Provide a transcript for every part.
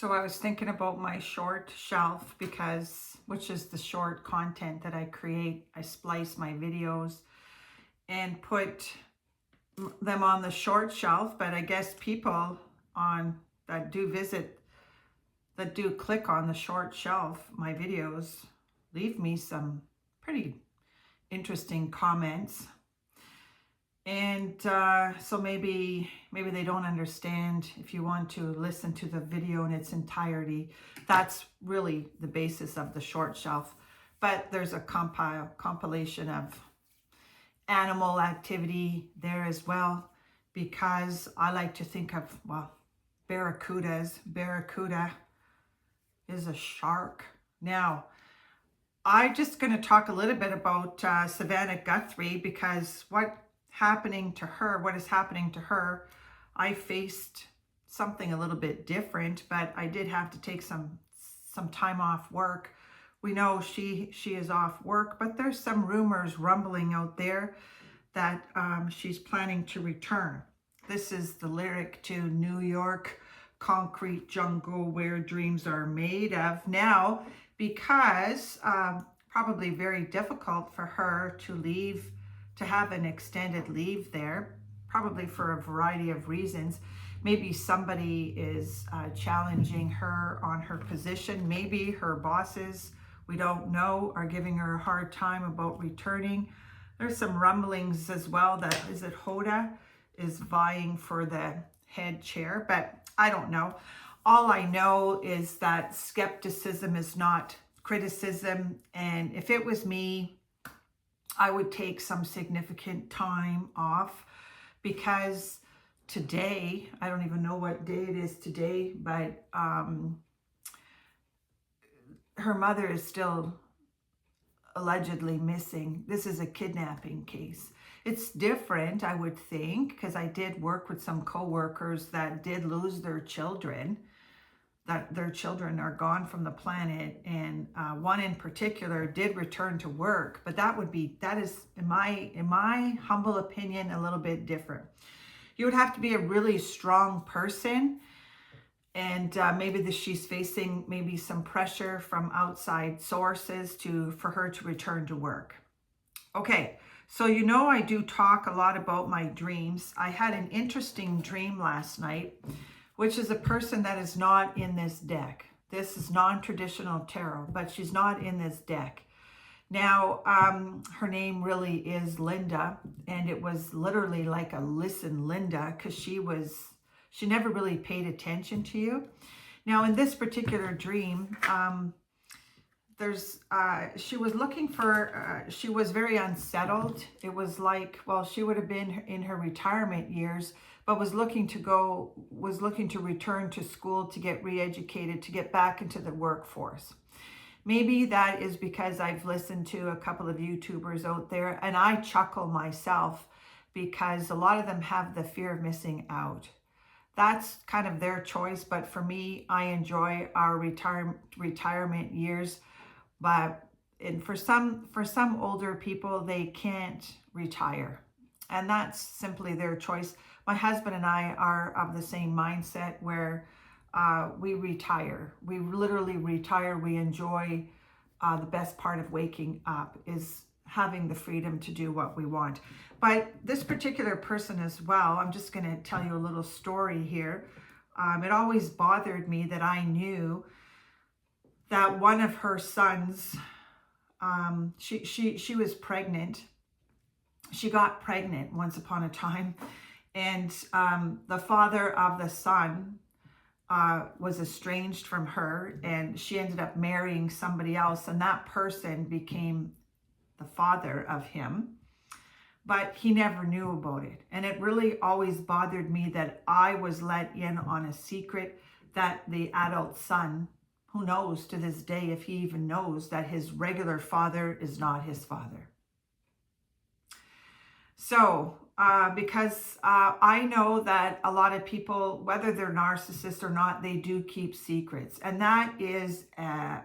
So I was thinking about my short shelf which is the short content that I create. I splice my videos and put them on the short shelf, but I guess people that do click on the short shelf, my videos, leave me some pretty interesting comments. And so maybe they don't understand. If you want to listen to the video in its entirety, that's really the basis of the short shelf. But there's a compilation of animal activity there as well, because I like to think of, well, barracudas. Barracuda is a shark. Now, I'm just going to talk a little bit about Savannah Guthrie, because what is happening to her, I faced something a little bit different, but I did have to take some time off work. We know she is off work, but there's some rumors rumbling out there that she's planning to return. This is the lyric to New York, concrete jungle where dreams are made of. Now, because probably very difficult for her to leave, to have an extended leave there, probably for a variety of reasons. Maybe somebody is challenging her on her position. Maybe her bosses, we don't know, are giving her a hard time about returning. There's some rumblings as well that, is it Hoda, is vying for the head chair, but I don't know. All I know is that skepticism is not criticism, and if it was me, I would take some significant time off, because today, I don't even know what day it is today, but her mother is still allegedly missing. This is a kidnapping case. It's different, I would think, because I did work with some co-workers that did lose their children, that their children are gone from the planet, and one in particular did return to work, but that is in my humble opinion a little bit different. You would have to be a really strong person, and maybe she's facing maybe some pressure from outside sources for her to return to work. Okay, so I do talk a lot about my dreams. I had an interesting dream last night, which is a person that is not in this deck. This is non-traditional tarot, but she's not in this deck. Now, her name really is Linda, and it was literally like a listen, Linda, because she never really paid attention to you. Now, in this particular dream, she was looking for, she was very unsettled. It was like, well, she would have been in her retirement years, but was looking to return to school to get re-educated, to get back into the workforce. Maybe that is because I've listened to a couple of YouTubers out there, and I chuckle myself because a lot of them have the fear of missing out. That's kind of their choice, but for me, I enjoy our retirement years. And for some older people, they can't retire, and that's simply their choice. My husband and I are of the same mindset where we retire. We literally retire. We enjoy the best part of waking up is having the freedom to do what we want. But this particular person as well, I'm just going to tell you a little story here. It always bothered me that I knew that one of her sons, she was pregnant. She got pregnant once upon a time, and the father of the son was estranged from her, and she ended up marrying somebody else, and that person became the father of him, but he never knew about it. And it really always bothered me that I was let in on a secret, that the adult son, who knows to this day if he even knows, that his regular father is not his father. So because I know that a lot of people, whether they're narcissists or not, they do keep secrets, and that is an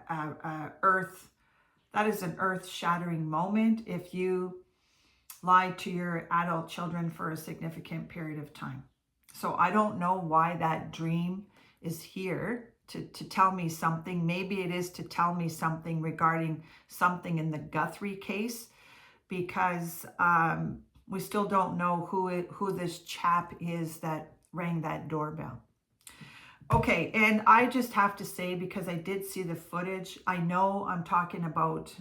earth-shattering moment if you lie to your adult children for a significant period of time. So I don't know why that dream is here to tell me something. Maybe it is to tell me something regarding something in the Guthrie case, because we still don't know who this chap is that rang that doorbell. Okay, and I just have to say, because I did see the footage, I know I'm talking about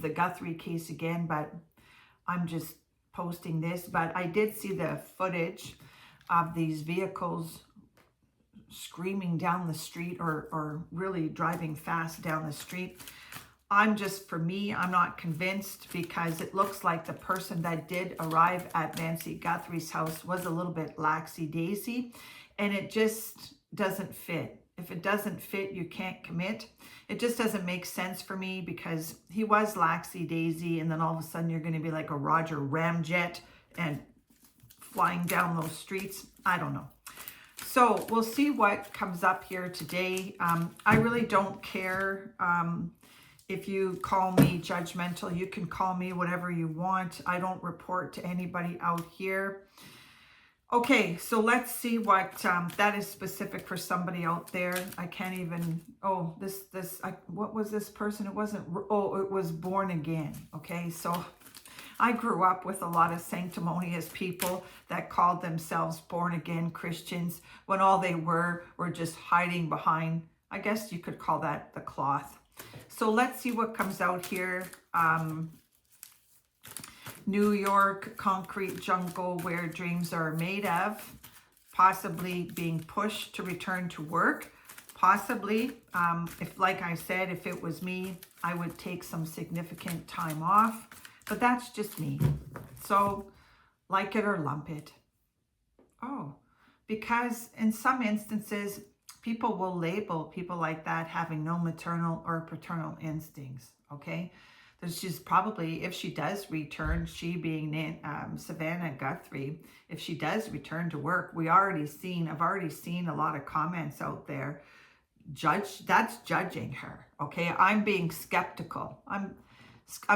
the Guthrie case again, but I'm just posting this, but I did see the footage of these vehicles screaming down the street, or really driving fast down the street. For me, I'm not convinced, because it looks like the person that did arrive at Nancy Guthrie's house was a little bit laxy-daisy, and it just doesn't fit. If it doesn't fit, you can't commit. It just doesn't make sense for me, because he was laxy-daisy, and then all of a sudden you're going to be like a Roger Ramjet and flying down those streets. I don't know. So we'll see what comes up here today. I really don't care if you call me judgmental. You can call me whatever you want. I don't report to anybody out here. Okay, so let's see what that is specific for somebody out there. I can't even, what was this person? It wasn't, it was Born Again. Okay, so I grew up with a lot of sanctimonious people that called themselves born again Christians, when all they were just hiding behind, I guess you could call that the cloth. So let's see what comes out here. New York, concrete jungle where dreams are made of, possibly being pushed to return to work. Possibly, if, like I said, if it was me, I would take some significant time off, but that's just me. So like it or lump it. Oh, because in some instances, people will label people like that having no maternal or paternal instincts, okay? There's just probably, if she does return, she being Savannah Guthrie, if she does return to work, I've already seen a lot of comments out there. That's judging her, okay? I'm being skeptical. I'm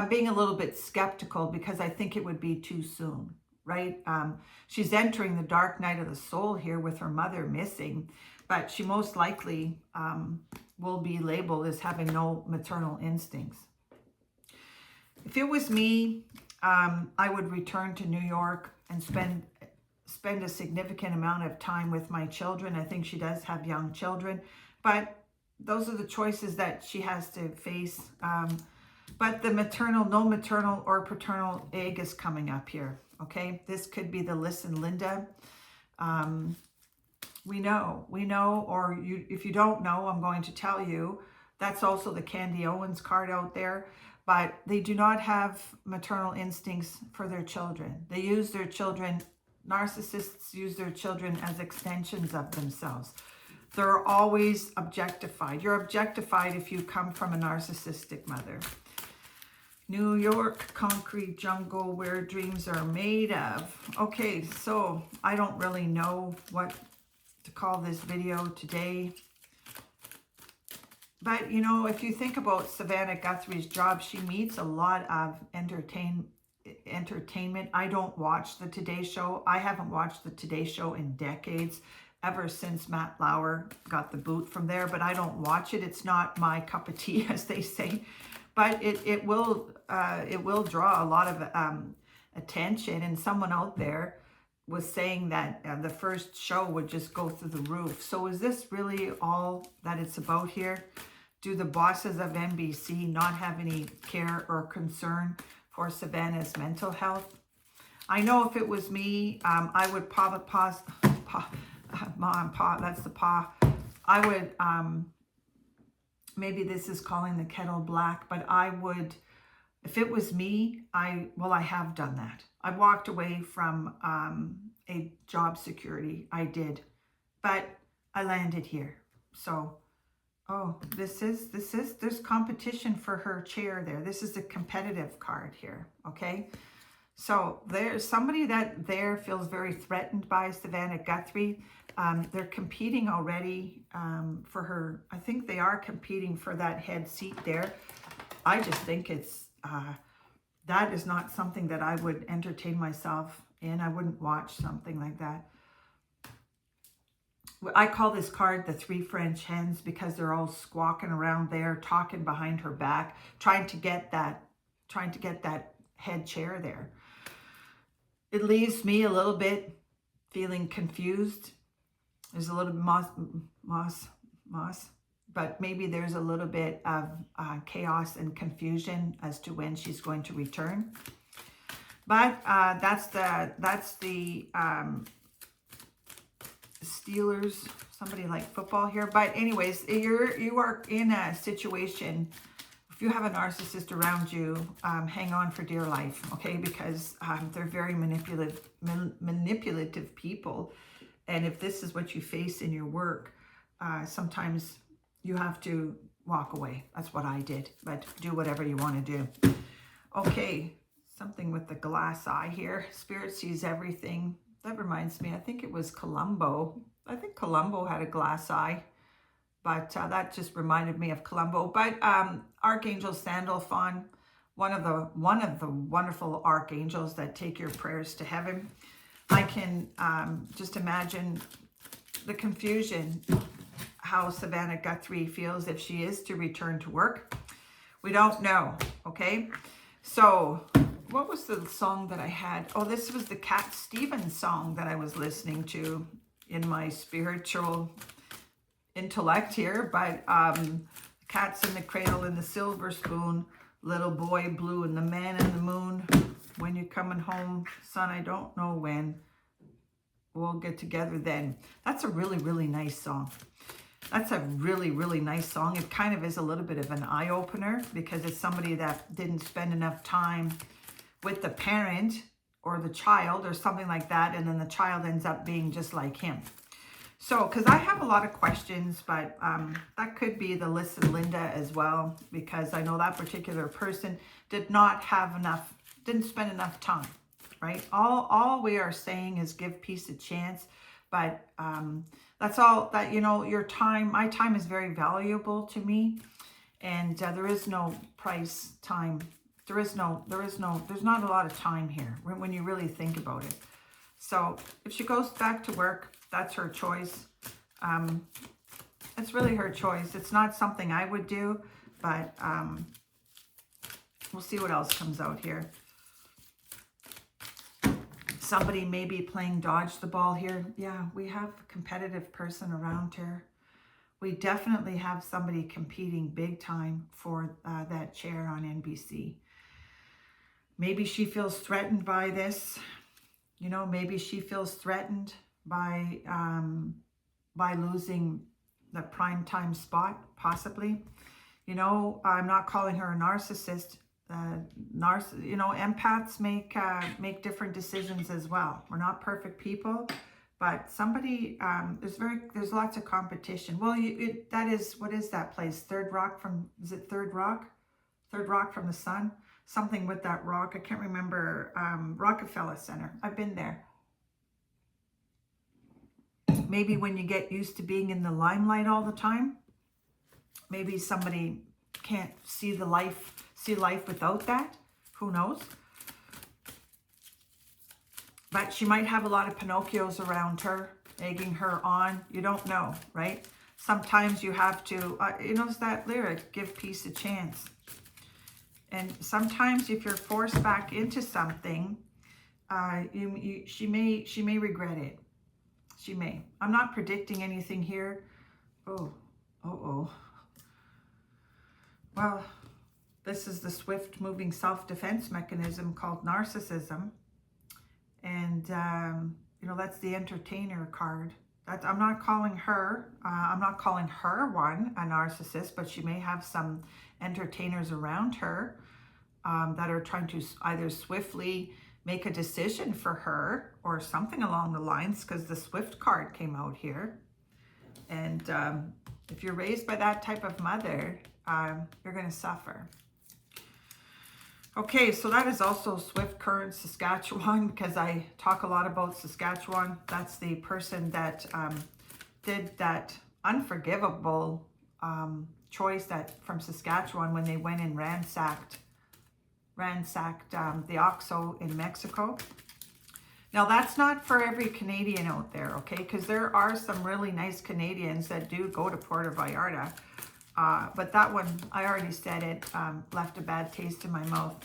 being a little bit skeptical, because I think it would be too soon, right? She's entering the dark night of the soul here with her mother missing, but she most likely will be labeled as having no maternal instincts. If it was me, I would return to New York and spend a significant amount of time with my children. I think she does have young children, but those are the choices that she has to face. But the no maternal or paternal egg is coming up here, okay? This could be the Listen Linda. We know, or if you don't know, I'm going to tell you, that's also the Candy Owens card out there. But they do not have maternal instincts for their children. They use their children, narcissists use their children as extensions of themselves. They're always objectified. You're objectified if you come from a narcissistic mother. New York, concrete jungle where dreams are made of. Okay, so I don't really know what to call this video today. But, you know, if you think about Savannah Guthrie's job, she meets a lot of entertainment. I don't watch the Today Show. I haven't watched the Today Show in decades, ever since Matt Lauer got the boot from there. But I don't watch it. It's not my cup of tea, as they say. But it will draw a lot of attention. And someone out there was saying that the first show would just go through the roof. So is this really all that it's about here? Do the bosses of NBC not have any care or concern for Savannah's mental health? I know if it was me, I would I would, maybe this is calling the kettle black, but I would, if it was me, I have done that. I walked away from a job security. I did, but I landed here. So, oh, there's competition for her chair there. This is a competitive card here, okay? So there's somebody that there feels very threatened by Savannah Guthrie. They're competing already for her. I think they are competing for that head seat there. I just think it's, that is not something that I would entertain myself in. I wouldn't watch something like that. I call this card the 3 French hens because they're all squawking around there, talking behind her back, trying to get that head chair there. It leaves me a little bit feeling confused. There's a little moss, but maybe there's a little bit of chaos and confusion as to when she's going to return. But that's the Steelers. Somebody like football here. But anyways, you are in a situation. If you have a narcissist around you, hang on for dear life, okay? Because they're very manipulative people. And if this is what you face in your work, sometimes you have to walk away. That's what I did. But do whatever you want to do. Okay, something with the glass eye here. Spirit sees everything. That reminds me, I think it was Columbo. I think Columbo had a glass eye. But that just reminded me of Columbo. But Archangel Sandalphon, one of the wonderful archangels that take your prayers to heaven. I can just imagine the confusion, how Savannah Guthrie feels if she is to return to work. We don't know, okay? So, what was the song that I had? Oh, this was the Cat Stevens song that I was listening to in my spiritual intellect here. But Cats in the Cradle and the Silver Spoon, Little Boy Blue and the Man in the Moon. When you're coming home, son, I don't know when. We'll get together then. That's a really, really nice song. That's a really, really nice song. It kind of is a little bit of an eye-opener because it's somebody that didn't spend enough time with the parent or the child or something like that, and then the child ends up being just like him. So, because I have a lot of questions, but that could be the Listen Linda as well, because I know that particular person did not have enough, didn't spend enough time, right? All we are saying is give peace a chance, but that's all that, you know, your time, my time is very valuable to me, and there is no price time. There's not a lot of time here when you really think about it. So if she goes back to work, that's her choice. It's really her choice. It's not something I would do, but we'll see what else comes out here. Somebody may be playing dodge the ball here. Yeah, we have a competitive person around here. We definitely have somebody competing big time for that chair on NBC. Maybe she feels threatened by this. You know, maybe she feels threatened by losing the primetime spot, possibly. You know, I'm not calling her a narcissist. You know, empaths make different decisions as well. We're not perfect people, but somebody there's lots of competition. Well, that is, what is that place? Third Rock from, is it Third Rock? Third Rock from the Sun? Something with that rock. I can't remember. Rockefeller Center. I've been there. Maybe when you get used to being in the limelight all the time, maybe somebody can't see life without that. Who knows? But she might have a lot of Pinocchios around her, egging her on. You don't know, right? Sometimes you have to, you know, it's that lyric, give peace a chance. And sometimes if you're forced back into something, she may regret it. She may. I'm not predicting anything here. Oh. Well, this is the swift moving self-defense mechanism called narcissism. And, you know, that's the entertainer card. I'm not calling her one a narcissist, but she may have some entertainers around her that are trying to either swiftly make a decision for her or something along the lines, because the Swift card came out here. And if you're raised by that type of mother, you're going to suffer. Okay, so that is also Swift Current Saskatchewan, because I talk a lot about Saskatchewan. That's the person that did that unforgivable choice from Saskatchewan when they went and ransacked the OXXO in Mexico. Now, that's not for every Canadian out there, okay? Because there are some really nice Canadians that do go to Puerto Vallarta. But that one, I already said it, left a bad taste in my mouth.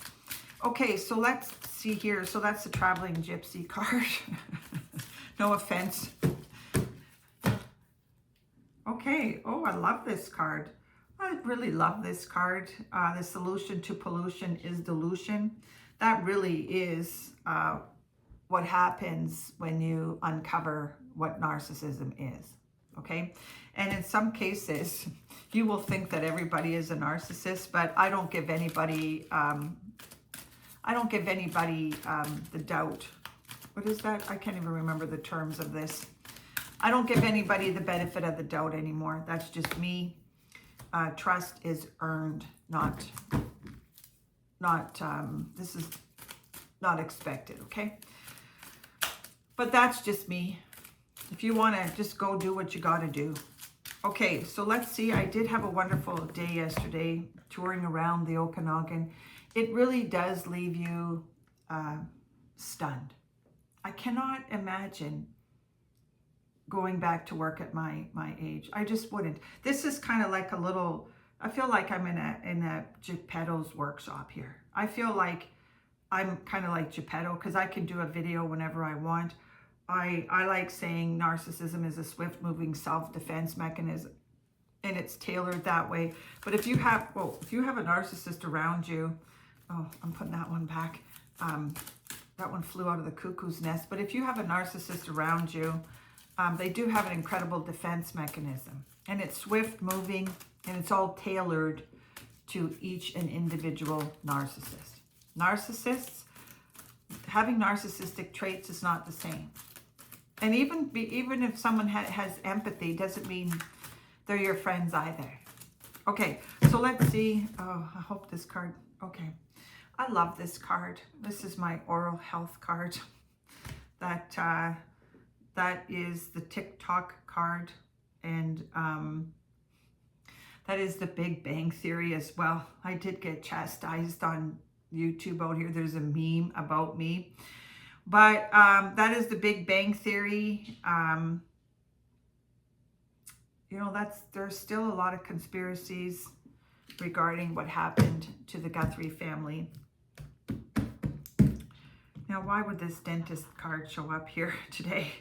Okay, so let's see here. So that's the Traveling Gypsy card. No offense. Okay, oh, I love this card. I really love this card. The solution to pollution is dilution. That really is what happens when you uncover what narcissism is, okay? And in some cases, you will think that everybody is a narcissist, but I don't give anybody, the doubt. What is that? I can't even remember the terms of this. I don't give anybody the benefit of the doubt anymore. That's just me. Trust is earned, this is not expected, okay? But that's just me. If you want to just go do what you got to do. Okay, so let's see. I did have a wonderful day yesterday touring around the Okanagan. It really does leave you stunned. I cannot imagine going back to work at my age. I just wouldn't. This is kind of like a little, I feel like I'm in a Geppetto's workshop here. I feel like I'm kind of like Geppetto because I can do a video whenever I want. I like saying narcissism is a swift-moving self-defense mechanism, and it's tailored that way. But if you have, if you have a narcissist around you, oh, I'm putting that one back. That one flew out of the cuckoo's nest. But if you have a narcissist around you, they do have an incredible defense mechanism, and it's swift-moving, and it's all tailored to each and individual narcissist. Narcissists, having narcissistic traits is not the same. And even if someone has empathy, doesn't mean they're your friends either. Okay, so let's see. Oh, I hope this card, okay. I love this card. This is my oral health card. That is the TikTok card. And that is the Big Bang Theory as well. I did get chastised on YouTube out here. There's a meme about me. But that is the Big Bang Theory. You know, there's still a lot of conspiracies regarding what happened to the Guthrie family. Now, why would this dentist card show up here today?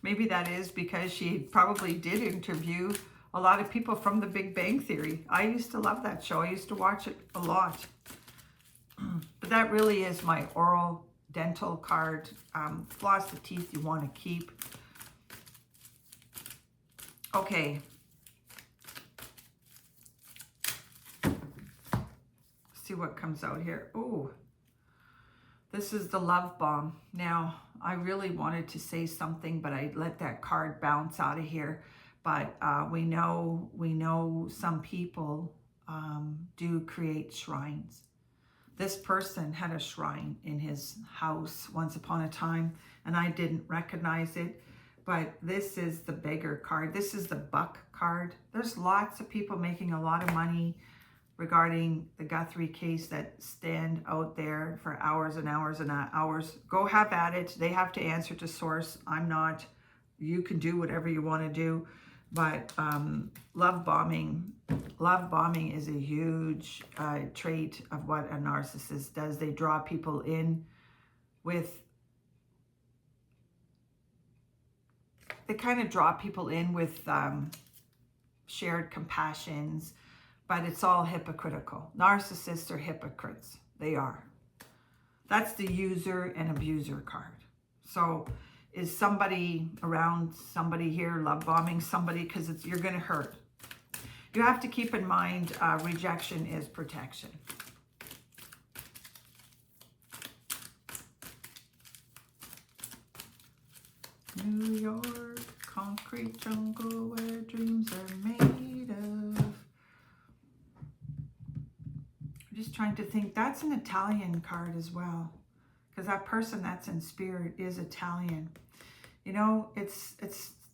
Maybe that is because she probably did interview a lot of people from the Big Bang Theory. I used to love that show. I used to watch it a lot. But that really is my oral dental card. Floss the teeth you want to keep. Okay. See what comes out here. Ooh. This is the love bomb. Now, I really wanted to say something, but I let that card bounce out of here. But we know some people do create shrines. This person had a shrine in his house once upon a time, and I didn't recognize it. But this is the beggar card. This is the buck card. There's lots of people making a lot of money regarding the Guthrie case that stand out there for hours and hours and hours. Go have at it. They have to answer to source. I'm not. You can do whatever you want to do. But love bombing is a huge trait of what a narcissist does. They draw people in with, they kind of draw people in with shared compassions, but it's all hypocritical. Narcissists are hypocrites. They are. That's the user and abuser card. So is somebody around somebody here love bombing somebody because you're going to hurt. You have to keep in mind rejection is protection. New York, concrete jungle where dreams are made of. I'm just trying to think. That's an Italian card as well, because that person that's in spirit is Italian. You know, it's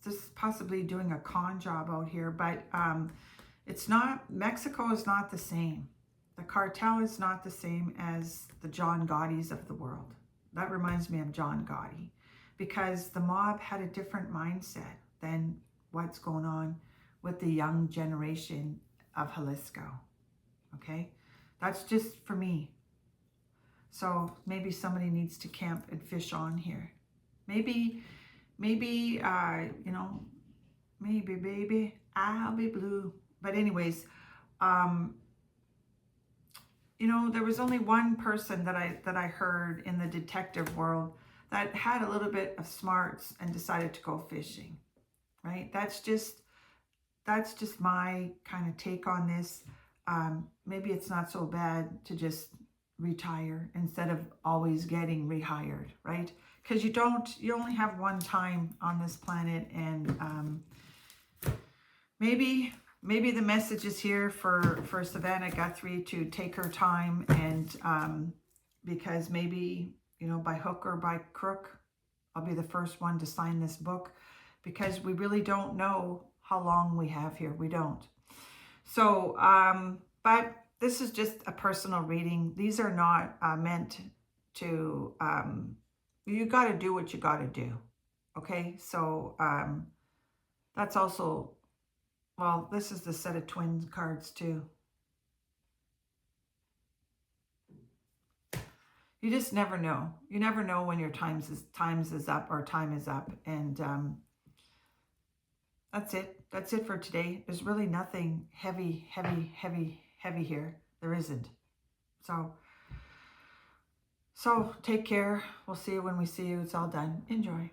just possibly doing a con job out here, but it's not, Mexico is not the same. The cartel is not the same as the John Gottis of the world. That reminds me of John Gotti, because the mob had a different mindset than what's going on with the young generation of Jalisco. Okay, that's just for me. So maybe somebody needs to camp and fish on here. Maybe, you know, maybe, baby, I'll be blue. But anyways, you know, there was only one person that I heard in the detective world that had a little bit of smarts and decided to go fishing, right? That's just my kind of take on this. Maybe it's not so bad to just retire instead of always getting rehired, right? Because you only have one time on this planet, and maybe the message is here for Savannah Guthrie to take her time, and because maybe, you know, by hook or by crook, I'll be the first one to sign this book, because we really don't know how long we have here. We don't. So, but this is just a personal reading. These are not meant to, you got to do what you got to do. Okay. So, that's also, well, this is the set of twin cards too. You just never know. You never know when your time is up, and that's it. That's it for today. There's really nothing heavy here. There isn't. So take care. We'll see you when we see you. It's all done. Enjoy.